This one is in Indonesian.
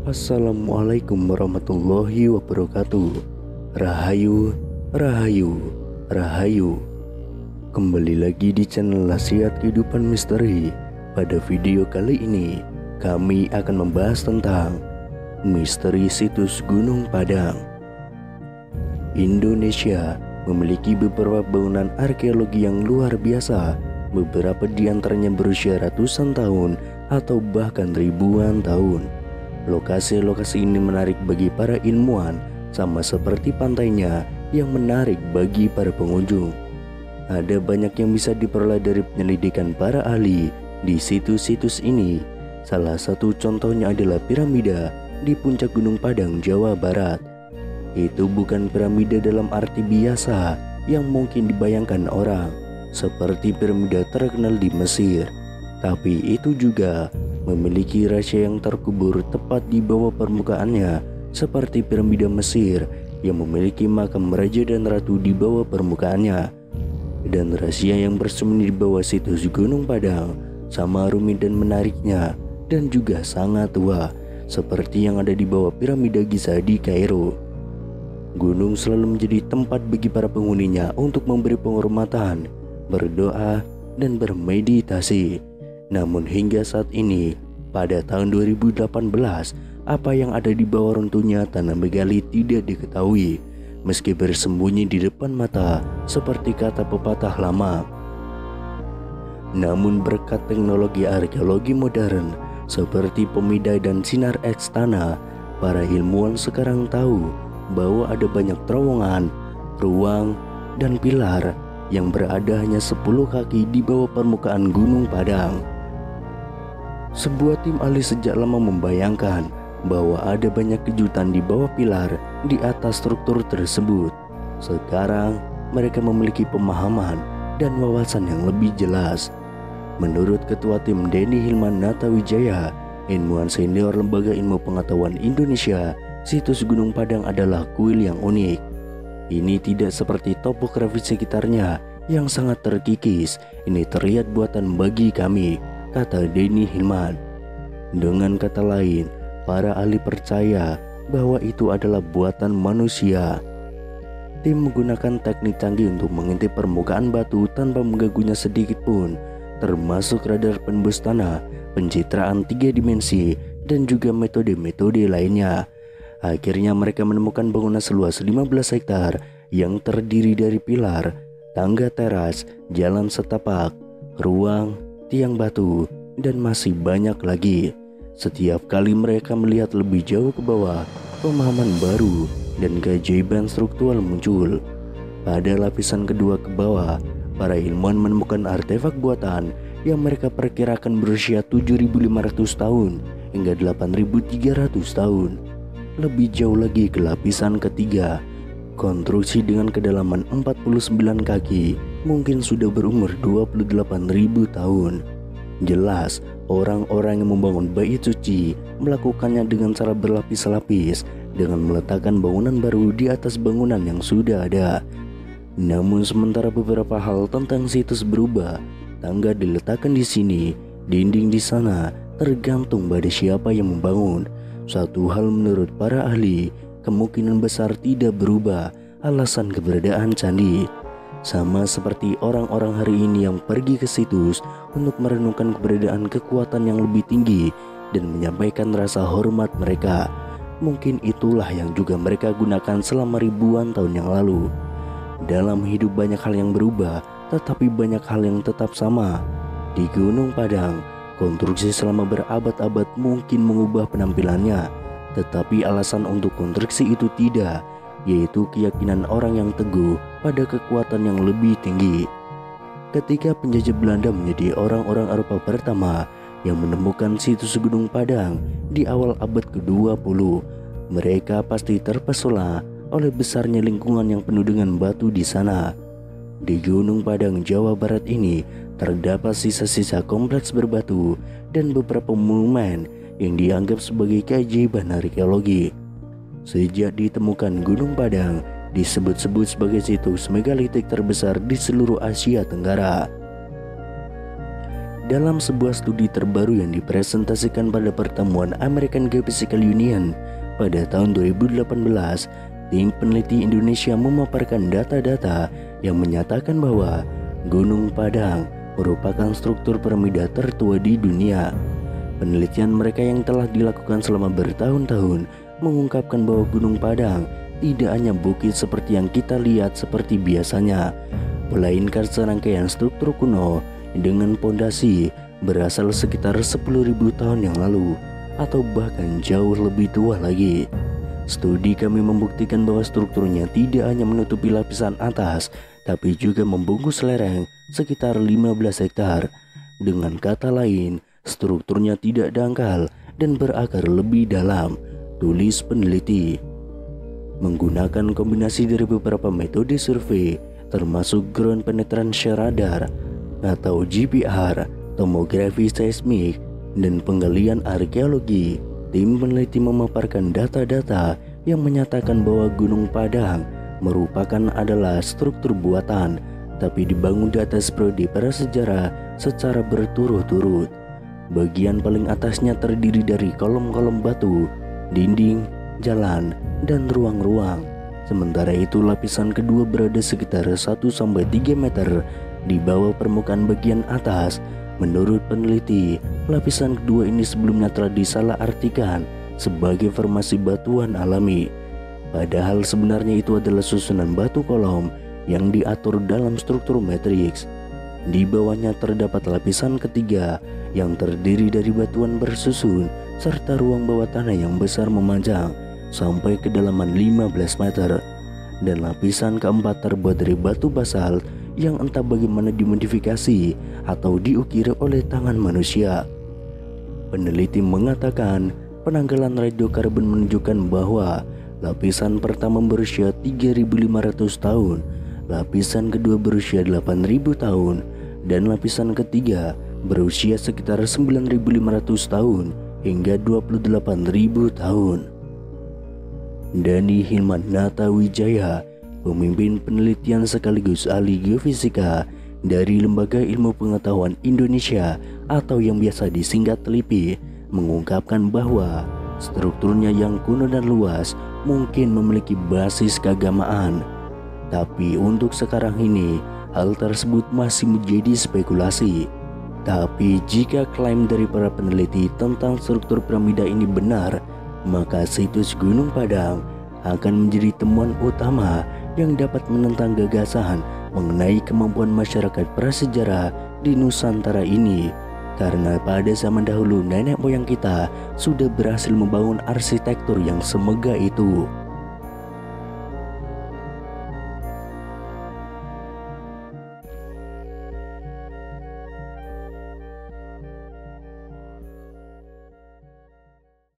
Assalamualaikum warahmatullahi wabarakatuh. Rahayu, Rahayu, Rahayu. Kembali lagi di channel Nasihat Kehidupan Misteri. Pada video kali ini kami akan membahas tentang misteri situs Gunung Padang. Indonesia memiliki beberapa bangunan arkeologi yang luar biasa. Beberapa di antaranya berusia ratusan tahun atau bahkan ribuan tahun. Lokasi-lokasi ini menarik bagi para ilmuwan, sama seperti pantainya yang menarik bagi para pengunjung. Ada banyak yang bisa diperoleh dari penyelidikan para ahli di situs-situs ini. Salah satu contohnya adalah piramida di puncak Gunung Padang, Jawa Barat. Itu bukan piramida dalam arti biasa yang mungkin dibayangkan orang, seperti piramida terkenal di Mesir. Tapi itu juga memiliki rahasia yang terkubur tepat di bawah permukaannya, seperti piramida Mesir yang memiliki makam raja dan ratu di bawah permukaannya. Dan rahasia yang bersembunyi di bawah situs Gunung Padang sama rumit dan menariknya, dan juga sangat tua, seperti yang ada di bawah piramida Giza di Kairo. Gunung selalu menjadi tempat bagi para penghuninya untuk memberi penghormatan, berdoa, dan bermeditasi. Namun hingga saat ini, pada tahun 2018, apa yang ada di bawah runtuhnya tanah megalit tidak diketahui, meski bersembunyi di depan mata seperti kata pepatah lama. Namun berkat teknologi arkeologi modern seperti pemindai dan sinar X tanah, para ilmuwan sekarang tahu bahwa ada banyak terowongan, ruang, dan pilar yang berada hanya 10 kaki di bawah permukaan Gunung Padang. Sebuah tim ahli sejak lama membayangkan bahwa ada banyak kejutan di bawah pilar di atas struktur tersebut. Sekarang mereka memiliki pemahaman dan wawasan yang lebih jelas. Menurut Ketua Tim Denny Hilman Natawijaya, ilmuwan senior Lembaga Ilmu Pengetahuan Indonesia, situs Gunung Padang adalah kuil yang unik. Ini tidak seperti topografi sekitarnya yang sangat terkikis. Ini terlihat buatan bagi kami, kata Denny Hilman. Dengan kata lain, para ahli percaya bahwa itu adalah buatan manusia. Tim menggunakan teknik canggih untuk mengintip permukaan batu tanpa mengganggunya sedikit pun, termasuk radar penembus tanah, pencitraan 3 dimensi, dan juga metode-metode lainnya. Akhirnya mereka menemukan bangunan seluas 15 hektar yang terdiri dari pilar, tangga teras, jalan setapak, ruang, tiang batu, dan masih banyak lagi. Setiap kali mereka melihat lebih jauh ke bawah, pemahaman baru dan keajaiban struktural muncul. Pada lapisan kedua ke bawah, para ilmuwan menemukan artefak buatan yang mereka perkirakan berusia 7.500 tahun hingga 8.300 tahun. Lebih jauh lagi ke lapisan ketiga, konstruksi dengan kedalaman 49 kaki mungkin sudah berumur 28.000 tahun. Jelas, orang-orang yang membangun bait suci melakukannya dengan cara berlapis-lapis dengan meletakkan bangunan baru di atas bangunan yang sudah ada. Namun sementara beberapa hal tentang situs berubah, tangga diletakkan di sini, dinding di sana, tergantung pada siapa yang membangun. Satu hal menurut para ahli, kemungkinan besar tidak berubah, alasan keberadaan candi. Sama seperti orang-orang hari ini yang pergi ke situs untuk merenungkan keberadaan kekuatan yang lebih tinggi dan menyampaikan rasa hormat mereka. Mungkin itulah yang juga mereka gunakan selama ribuan tahun yang lalu. Dalam hidup banyak hal yang berubah, tetapi banyak hal yang tetap sama. Di Gunung Padang, konstruksi selama berabad-abad mungkin mengubah penampilannya, tetapi alasan untuk konstruksi itu tidak, yaitu keyakinan orang yang teguh pada kekuatan yang lebih tinggi. Ketika penjajah Belanda menjadi orang-orang Eropa pertama yang menemukan situs Gunung Padang di awal abad ke-20, mereka pasti terpesona oleh besarnya lingkungan yang penuh dengan batu di sana. Di Gunung Padang, Jawa Barat ini terdapat sisa-sisa kompleks berbatu dan beberapa monumen yang dianggap sebagai keajaiban arkeologi. Sejak ditemukan Gunung Padang disebut-sebut sebagai situs megalitik terbesar di seluruh Asia Tenggara. Dalam sebuah studi terbaru yang dipresentasikan pada pertemuan American Geophysical Union pada tahun 2018, tim peneliti Indonesia memaparkan data-data yang menyatakan bahwa Gunung Padang merupakan struktur piramida tertua di dunia. Penelitian mereka yang telah dilakukan selama bertahun-tahun mengungkapkan bahwa Gunung Padang tidak hanya bukit seperti yang kita lihat seperti biasanya, melainkan serangkaian struktur kuno dengan pondasi berasal sekitar 10.000 tahun yang lalu atau bahkan jauh lebih tua lagi. Studi kami membuktikan bahwa strukturnya tidak hanya menutupi lapisan atas, tapi juga membungkus lereng sekitar 15 hektar. Dengan kata lain, strukturnya tidak dangkal dan berakar lebih dalam, tulis peneliti. Menggunakan kombinasi dari beberapa metode survei, termasuk Ground Penetrance Radar atau GPR, tomografi seismik, dan penggalian arkeologi, tim peneliti memaparkan data-data yang menyatakan bahwa Gunung Padang merupakan adalah struktur buatan, tapi dibangun di atas periode prasejarah secara berturut-turut. Bagian paling atasnya terdiri dari kolom-kolom batu, dinding, jalan, dan ruang-ruang. Sementara itu lapisan kedua berada sekitar 1-3 meter di bawah permukaan bagian atas. Menurut peneliti, lapisan kedua ini sebelumnya telah disalahartikan sebagai formasi batuan alami. Padahal sebenarnya itu adalah susunan batu kolom yang diatur dalam struktur matriks. Di bawahnya terdapat lapisan ketiga yang terdiri dari batuan bersusun serta ruang bawah tanah yang besar memanjang sampai kedalaman 15 meter. Dan lapisan keempat terbuat dari batu basalt yang entah bagaimana dimodifikasi atau diukir oleh tangan manusia. Peneliti mengatakan penanggalan radiokarbon menunjukkan bahwa lapisan pertama berusia 3.500 tahun, lapisan kedua berusia 8.000 tahun, dan lapisan ketiga berusia sekitar 9.500 tahun hingga 28.000 tahun. Dani Hilmanata Wijaya, pemimpin penelitian sekaligus ahli geofisika dari Lembaga Ilmu Pengetahuan Indonesia atau yang biasa disingkat LIPI, mengungkapkan bahwa strukturnya yang kuno dan luas mungkin memiliki basis keagamaan. Tapi untuk sekarang ini, hal tersebut masih menjadi spekulasi. Tapi jika klaim dari para peneliti tentang struktur piramida ini benar, maka situs Gunung Padang akan menjadi temuan utama yang dapat menentang gagasan mengenai kemampuan masyarakat prasejarah di Nusantara ini. Karena pada zaman dahulu nenek moyang kita sudah berhasil membangun arsitektur yang semegah itu.